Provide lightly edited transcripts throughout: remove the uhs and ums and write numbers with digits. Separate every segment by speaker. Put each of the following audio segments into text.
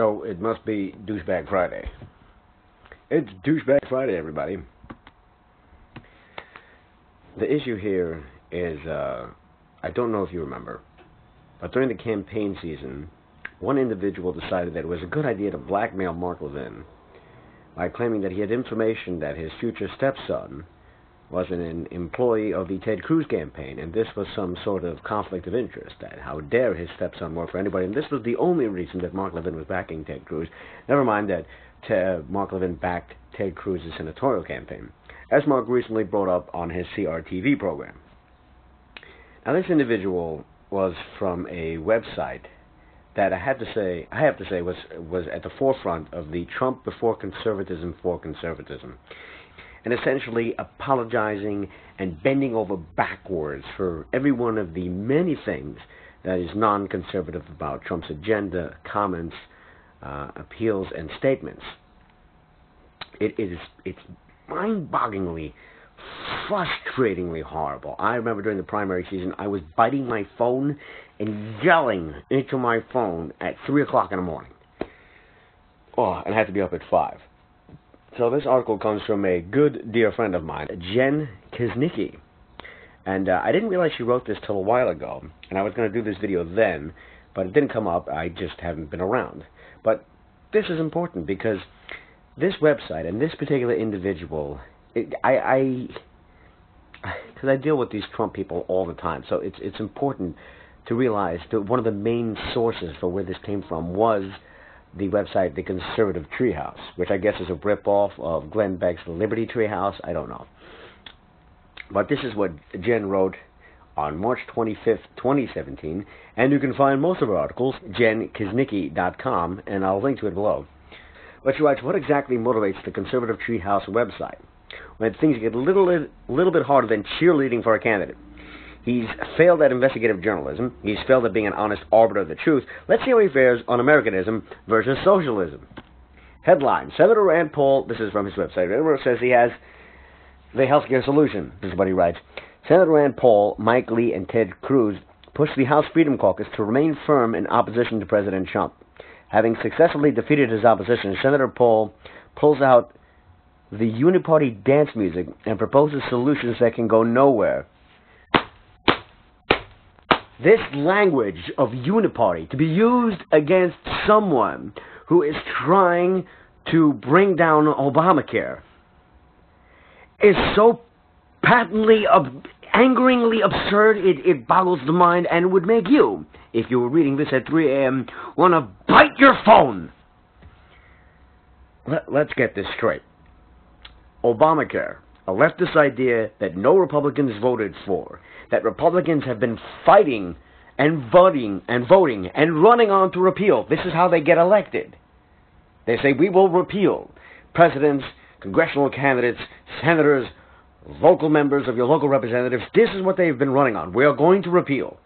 Speaker 1: So it must be Douchebag Friday. It's Douchebag Friday, everybody. The issue here is, I don't know if you remember, but during the campaign season, one individual decided that it was a good idea to blackmail Mark Levin by claiming that he had information that his future stepson was an employee of the Ted Cruz campaign, and this was some sort of conflict of interest. That how dare his stepson work for anybody? And this was the only reason that Mark Levin was backing Ted Cruz. Never mind that Mark Levin backed Ted Cruz's senatorial campaign, as Mark recently brought up on his CRTV program. Now, this individual was from a website that I have to say was at the forefront of the Trump before conservatism for conservatism, and essentially apologizing and bending over backwards for every one of the many things that is non-conservative about Trump's agenda, comments, appeals, and statements. It's mind-bogglingly, frustratingly horrible. I remember during the primary season, I was biting my phone and yelling into my phone at 3 o'clock in the morning. Oh, and I had to be up at 5. So this article comes from a good dear friend of mine, Jen Kuznicki. And I didn't realize she wrote this till a while ago, and I was going to do this video then, but it didn't come up. I just haven't been around. But this is important because this website and this particular individual, because I deal with these Trump people all the time, so it's important to realize that one of the main sources for where this came from was the website, the conservative Treehouse, which I guess is a rip-off of Glenn Beck's Liberty Treehouse. I don't know. But this is what Jen wrote on March 25th, 2017, and you can find most of her articles, jenkuznicki.com, and I'll link to it below. But she writes, what exactly motivates the conservative Treehouse website when things get a little bit harder than cheerleading for a candidate? He's failed at investigative journalism. He's failed at being an honest arbiter of the truth. Let's see how he fares on Americanism versus socialism. Headline, Senator Rand Paul, this is from his website, says he has the healthcare solution. This is what he writes. Senator Rand Paul, Mike Lee, and Ted Cruz pushed the House Freedom Caucus to remain firm in opposition to President Trump. Having successfully defeated his opposition, Senator Paul pulls out the uniparty dance music and proposes solutions that can go nowhere. This language of uniparty to be used against someone who is trying to bring down Obamacare is so patently, angeringly absurd, it boggles the mind, and would make you, if you were reading this at 3 a.m., want to bite your phone. Let's get this straight. Obamacare, a leftist idea that no Republicans voted for, that Republicans have been fighting and voting and running on to repeal. This is how they get elected. They say, we will repeal. Presidents, congressional candidates, senators, local members of your local representatives, this is what they've been running on. We are going to repeal.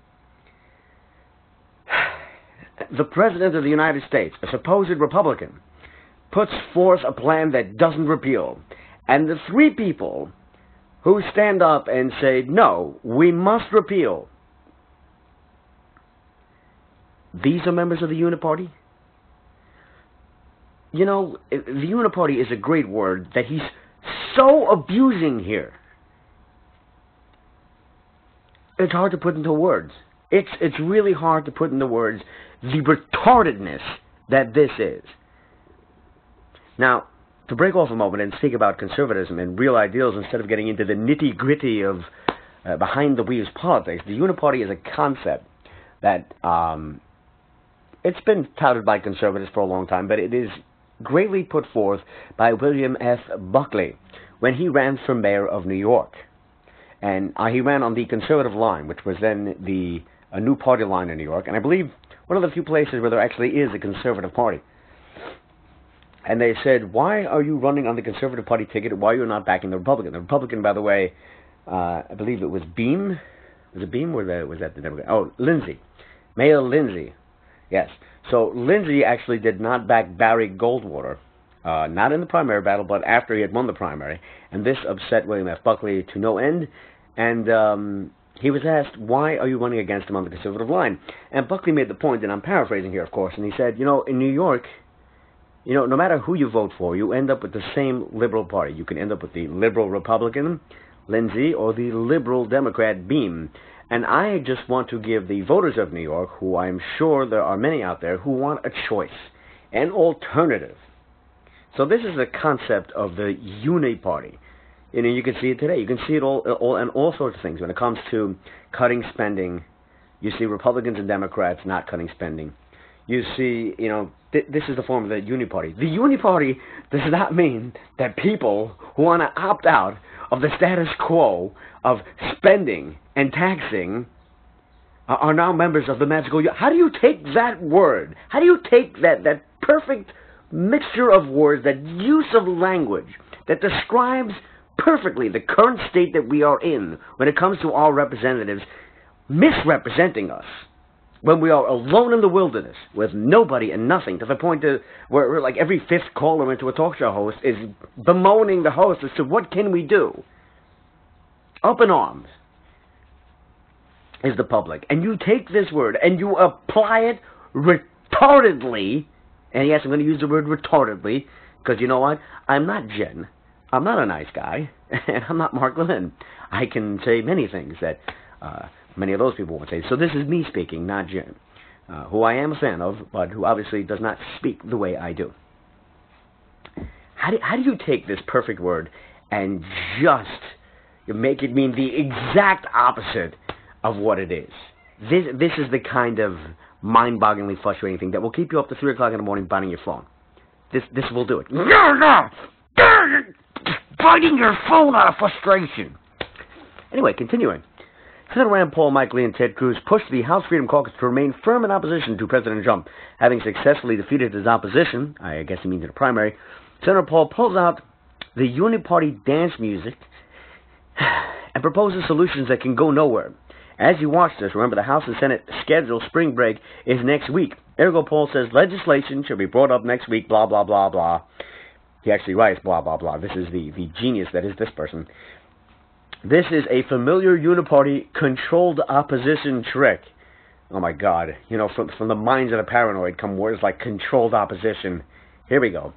Speaker 1: The President of the United States, a supposed Republican, puts forth a plan that doesn't repeal. And the three people who stand up and say, no, we must repeal, these are members of the Uniparty? You know, the Uniparty is a great word that he's so abusing here. It's hard to put into words. It's really hard to put into words the retardedness that this is. Now, to break off a moment and speak about conservatism and real ideals instead of getting into the nitty-gritty of behind-the-wheels politics, the Uniparty is a concept that it's been touted by conservatives for a long time, but it is greatly put forth by William F. Buckley when he ran for mayor of New York. And he ran on the conservative line, which was then a new party line in New York, and I believe one of the few places where there actually is a conservative party. And they said, why are you running on the Conservative Party ticket? Why are you not backing the Republican? The Republican, by the way, I believe it was Beam. Was it Beam or was that the Democrat? Oh, Lindsay. Mayor Lindsay. Yes. So Lindsay actually did not back Barry Goldwater, not in the primary battle, but after he had won the primary. And this upset William F. Buckley to no end. And he was asked, why are you running against him on the conservative line? And Buckley made the point, and I'm paraphrasing here, of course, and he said, you know, in New York, no matter who you vote for, you end up with the same liberal party. You can end up with the liberal Republican, Lindsay, or the liberal Democrat, Beam. And I just want to give the voters of New York, who I'm sure there are many out there, who want a choice, an alternative. So this is the concept of the uni-party. You can see it today. You can see it all in all sorts of things. When it comes to cutting spending, you see Republicans and Democrats not cutting spending. You see, this is the form of the uni-party. The uni-party does not mean that people who want to opt out of the status quo of spending and taxing are now members of the magical... How do you take that word? How do you take that perfect mixture of words, that use of language that describes perfectly the current state that we are in when it comes to our representatives misrepresenting us, when we are alone in the wilderness with nobody and nothing, to the point where like every fifth caller into a talk show host is bemoaning the host as to what can we do? Up in arms is the public. And you take this word and you apply it retardedly, and yes, I'm going to use the word retardedly, because you know what? I'm not Jen. I'm not a nice guy, and I'm not Mark Levin. I can say many things that many of those people won't say. So this is me speaking, not Jen, who I am a fan of, but who obviously does not speak the way I do. How do you take this perfect word and just make it mean the exact opposite of what it is? This is the kind of mind-bogglingly frustrating thing that will keep you up to 3 o'clock in the morning biting your phone. This will do it. Biting your phone out of frustration. Anyway, continuing. Senator Rand Paul, Mike Lee, and Ted Cruz pushed the House Freedom Caucus to remain firm in opposition to President Trump. Having successfully defeated his opposition, I guess he means in the primary, Senator Paul pulls out the uniparty dance music and proposes solutions that can go nowhere. As you watch this, remember the House and Senate scheduled spring break is next week. Ergo Paul says legislation should be brought up next week, blah, blah, blah, blah. He actually writes blah, blah, blah. This is the genius that is this person. This is a familiar uniparty controlled opposition trick. Oh my God. From the minds of the paranoid come words like controlled opposition. Here we go.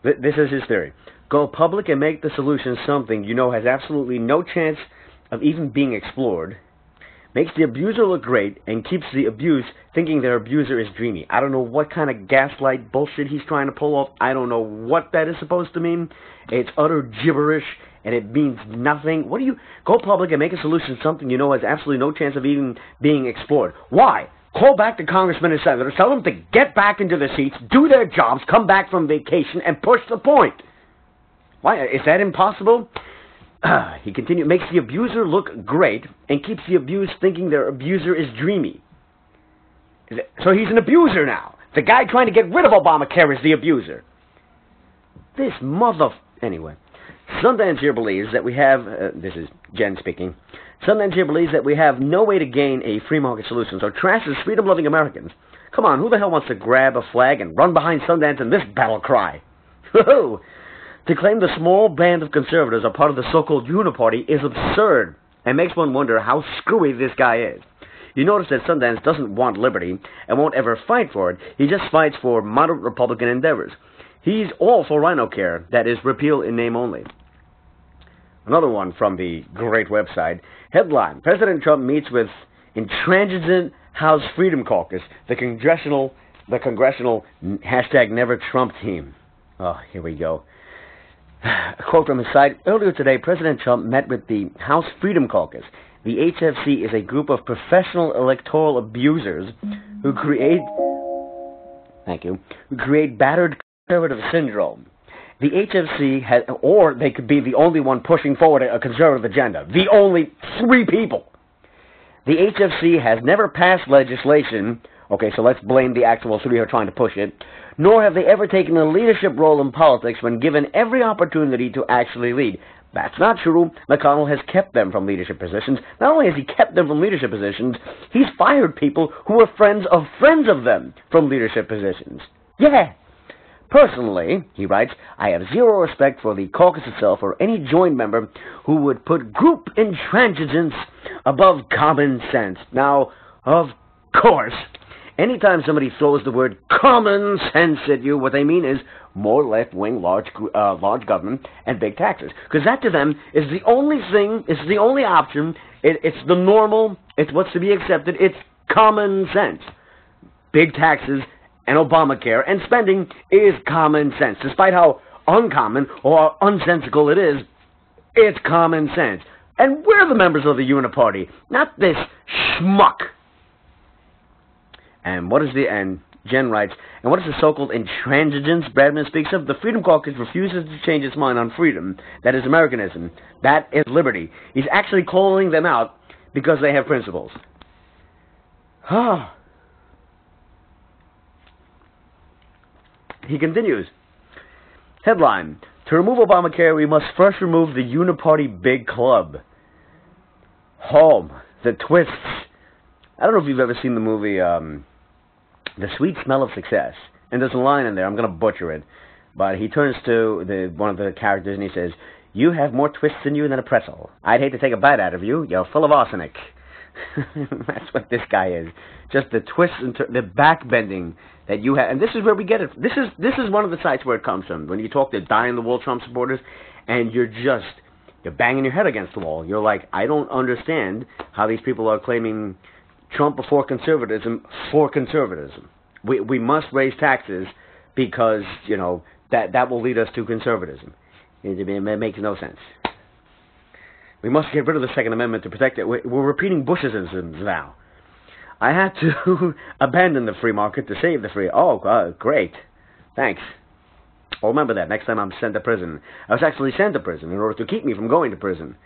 Speaker 1: This is his theory. Go public and make the solution something you know has absolutely no chance of even being explored. Makes the abuser look great and keeps the abused thinking their abuser is dreamy. I don't know what kind of gaslight bullshit he's trying to pull off. I don't know what that is supposed to mean. It's utter gibberish, and it means nothing. What do you... Go public and make a solution something you know has absolutely no chance of even being explored. Why? Call back the congressmen and senators, tell them to get back into their seats, do their jobs, come back from vacation, and push the point. Why? Is that impossible? He continued, makes the abuser look great and keeps the abused thinking their abuser is dreamy. So he's an abuser now. The guy trying to get rid of Obamacare is the abuser. This Anyway, Sundance here believes that we have... this is Jen speaking. Sundance here believes that we have no way to gain a free market solution, so trashes freedom-loving Americans. Come on, who the hell wants to grab a flag and run behind Sundance in this battle cry? Whoa! To claim the small band of conservatives are part of the so-called uniparty is absurd and makes one wonder how screwy this guy is. You notice that Sundance doesn't want liberty and won't ever fight for it. He just fights for moderate Republican endeavors. He's all for RhinoCare, that is, repeal in name only. Another one from the great website. Headline, President Trump meets with Intransigent House Freedom Caucus, the congressional #NeverTrump team. Oh, here we go. A quote from his site, earlier today, President Trump met with the House Freedom Caucus. The HFC is a group of professional electoral abusers who create battered conservative syndrome. The HFC has, or they could be the only one pushing forward a conservative agenda. The only 3 people. The HFC has never passed legislation. Okay, so let's blame the actual 3 who are trying to push it. Nor have they ever taken a leadership role in politics when given every opportunity to actually lead. That's not true. McConnell has kept them from leadership positions. Not only has he kept them from leadership positions, he's fired people who were friends of them from leadership positions. Yeah. Personally, he writes, I have zero respect for the caucus itself or any joint member who would put group intransigence above common sense. Now, of course, Anytime somebody throws the word common sense at you, what they mean is more left-wing, large government and big taxes. Because that to them is the only thing, it's the only option, it's the normal, it's what's to be accepted, it's common sense. Big taxes and Obamacare and spending is common sense. Despite how uncommon or unsensical it is, it's common sense. And we're the members of the Uniparty, not this schmuck. And what is the end? Jen writes, and what is the so-called intransigence Bradman speaks of? The Freedom Caucus refuses to change its mind on freedom. That is Americanism. That is liberty. He's actually calling them out because they have principles. He continues. Headline, to remove Obamacare, we must first remove the Uniparty big club. Home, the twists. I don't know if you've ever seen the movie, The Sweet Smell of Success. And there's a line in there, I'm going to butcher it. But he turns to one of the characters and he says, you have more twists in you than a pretzel. I'd hate to take a bite out of you. You're full of arsenic. That's what this guy is. Just the twists and the backbending that you have. And this is where we get it. This is one of the sites where it comes from. When you talk to die-in-the-wool Trump supporters and you're banging your head against the wall. You're like, I don't understand how these people are claiming Trump before conservatism for conservatism. We must raise taxes because, you know, that will lead us to conservatism. It makes no sense. We must get rid of the Second Amendment to protect it. We're repeating Bushisms now. I had to abandon the free market to save the free. Oh, great. Thanks. I'll remember that next time I'm sent to prison. I was actually sent to prison in order to keep me from going to prison.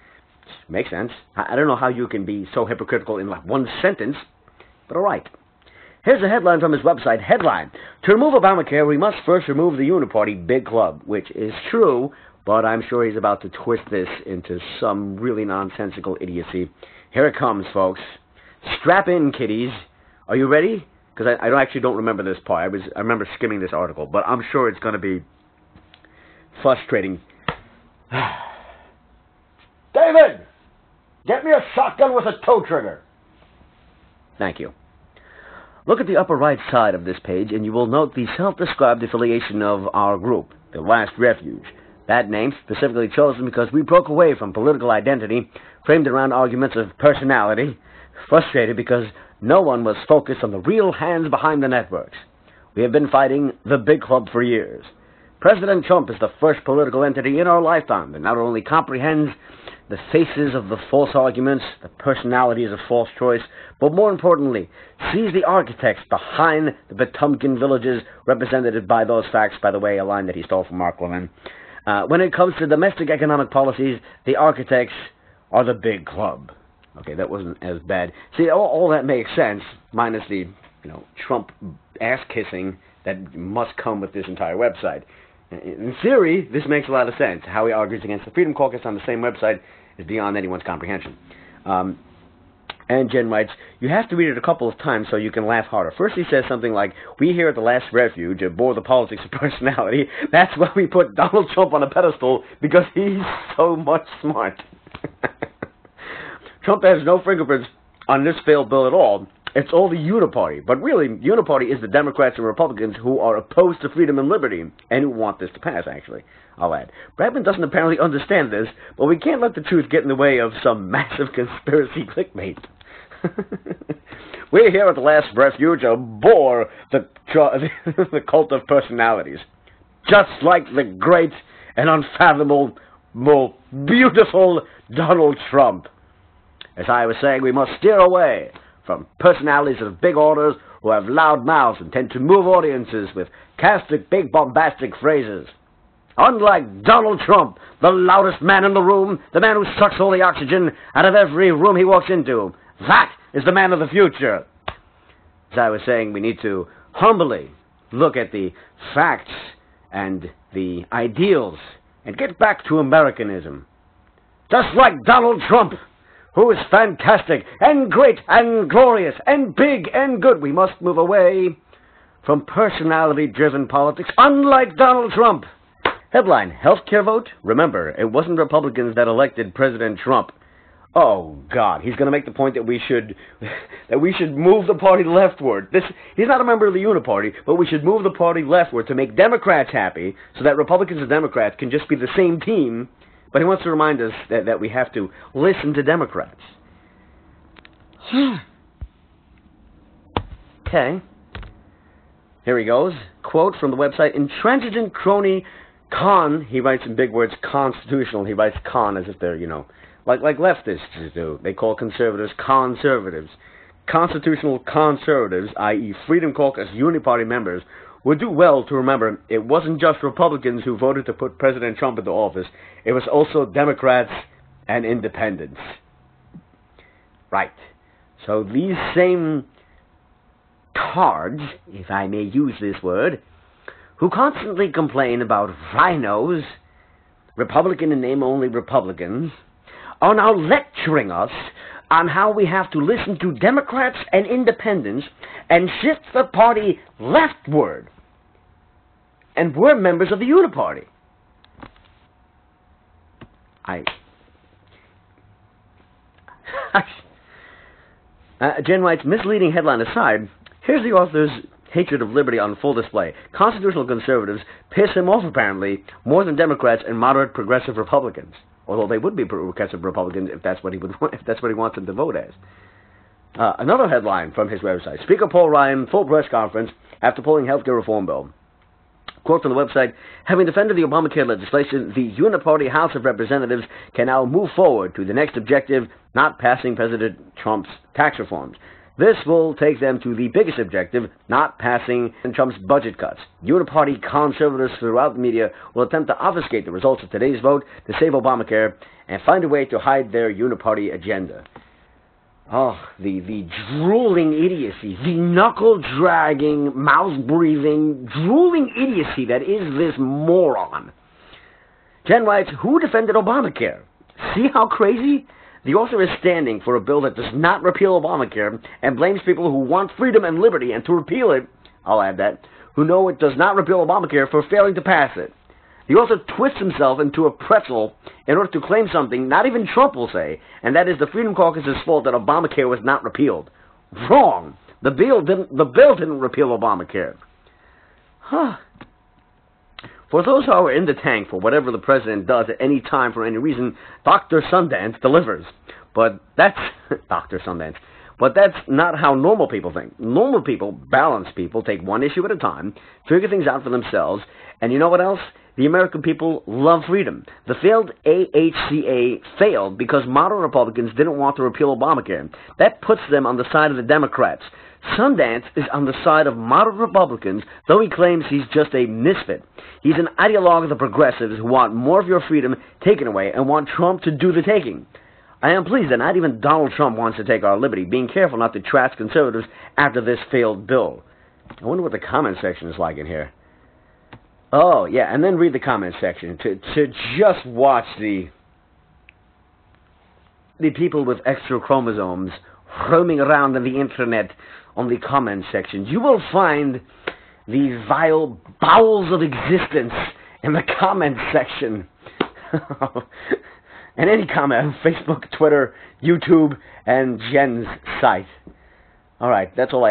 Speaker 1: Makes sense. I don't know how you can be so hypocritical in like one sentence, but all right. Here's a headline from his website. Headline, to remove Obamacare, we must first remove the Uniparty big club, which is true, but I'm sure he's about to twist this into some really nonsensical idiocy. Here it comes, folks. Strap in, kiddies. Are you ready? Because I actually don't remember this part. I remember skimming this article, but I'm sure it's going to be frustrating. David! Get me a shotgun with a tow trigger. Thank you. Look at the upper right side of this page, and you will note the self-described affiliation of our group, the Last Refuge. That name specifically chosen because we broke away from political identity, framed around arguments of personality, frustrated because no one was focused on the real hands behind the networks. We have been fighting the big club for years. President Trump is the first political entity in our lifetime that not only comprehends the faces of the false arguments, the personalities of false choice, but more importantly, sees the architects behind the Potemkin villages represented by those facts, by the way, a line that he stole from Mark Levin. When it comes to domestic economic policies, the architects are the big club. Okay, that wasn't as bad. See, all that makes sense, minus the, Trump ass-kissing that must come with this entire website. In theory, this makes a lot of sense. How he argues against the Freedom Caucus on the same website is beyond anyone's comprehension. And Jen writes, you have to read it a couple of times so you can laugh harder. First he says something like, we here at the Last Refuge abhor the politics of personality. That's why we put Donald Trump on a pedestal, because he's so much smart. Trump has no fingerprints on this failed bill at all. It's all the Uniparty. But really, Uniparty is the Democrats and Republicans who are opposed to freedom and liberty, and who want this to pass, actually, I'll add. Bradman doesn't apparently understand this, but we can't let the truth get in the way of some massive conspiracy clickbait. We're here at the Last Refuge abhor the cult of personalities. Just like the great and unfathomable, beautiful Donald Trump. As I was saying, we must steer away from personalities of big orders who have loud mouths and tend to move audiences with big bombastic phrases. Unlike Donald Trump, the loudest man in the room, the man who sucks all the oxygen out of every room he walks into. That is the man of the future. As I was saying, we need to humbly look at the facts and the ideals and get back to Americanism. Just like Donald Trump, who is fantastic and great and glorious and big and good. We must move away from personality-driven politics, unlike Donald Trump. Headline, healthcare vote? Remember, it wasn't Republicans that elected President Trump. Oh God, he's going to make the point that we should move the party leftward. He's not a member of the Uniparty, but we should move the party leftward to make Democrats happy, so that Republicans and Democrats can just be the same team. But he wants to remind us that we have to listen to Democrats. Okay. Here he goes. Quote from the website, Intransigent Crony Con. He writes in big words, constitutional. He writes con as if they're, like leftists do. They call conservatives conservatives. Constitutional conservatives, i.e. Freedom Caucus Uniparty members, would do well to remember it wasn't just Republicans who voted to put President Trump into office. It was also Democrats and independents. Right. So these same cards, if I may use this word, who constantly complain about rhinos, Republican in name only Republicans, are now lecturing us on how we have to listen to Democrats and independents and shift the party leftward. And we're members of the Uniparty. Jen writes, misleading headline aside, here's the author's hatred of liberty on full display. Constitutional conservatives piss him off, apparently, more than Democrats and moderate progressive Republicans. Although they would be progressive Republicans if that's what he wants them to vote as. Another headline from his website. Speaker Paul Ryan, full press conference after pulling healthcare reform bill. Quote from the website, having defended the Obamacare legislation, the Uniparty House of Representatives can now move forward to the next objective, not passing President Trump's tax reforms. This will take them to the biggest objective, not passing Trump's budget cuts. Uniparty conservatives throughout the media will attempt to obfuscate the results of today's vote to save Obamacare and find a way to hide their Uniparty agenda. Oh, the drooling idiocy, the knuckle-dragging, mouth-breathing, drooling idiocy that is this moron. Jen writes, who defended Obamacare? See how crazy? The author is standing for a bill that does not repeal Obamacare and blames people who want freedom and liberty and to repeal it, I'll add that, who know it does not repeal Obamacare for failing to pass it. The author twists himself into a pretzel in order to claim something not even Trump will say, and that is the Freedom Caucus's fault that Obamacare was not repealed. Wrong. The bill didn't repeal Obamacare. Huh. For those who are in the tank for whatever the president does at any time for any reason, Dr. Sundance delivers. But that's Dr. Sundance. But that's not how normal people think. Normal people, balanced people, take one issue at a time, figure things out for themselves, and you know what else? The American people love freedom. The failed AHCA failed because moderate Republicans didn't want to repeal Obamacare. That puts them on the side of the Democrats. Sundance is on the side of moderate Republicans, though he claims he's just a misfit. He's an ideologue of the progressives who want more of your freedom taken away and want Trump to do the taking. I am pleased that not even Donald Trump wants to take our liberty, being careful not to trash conservatives after this failed bill. I wonder what the comment section is like in here. Oh, yeah, and then read the comment section to just watch the people with extra chromosomes roaming around on the internet on the comment sections. You will find the vile bowels of existence in the comment section. And any comment on Facebook, Twitter, YouTube, and Jen's site. All right, that's all I have.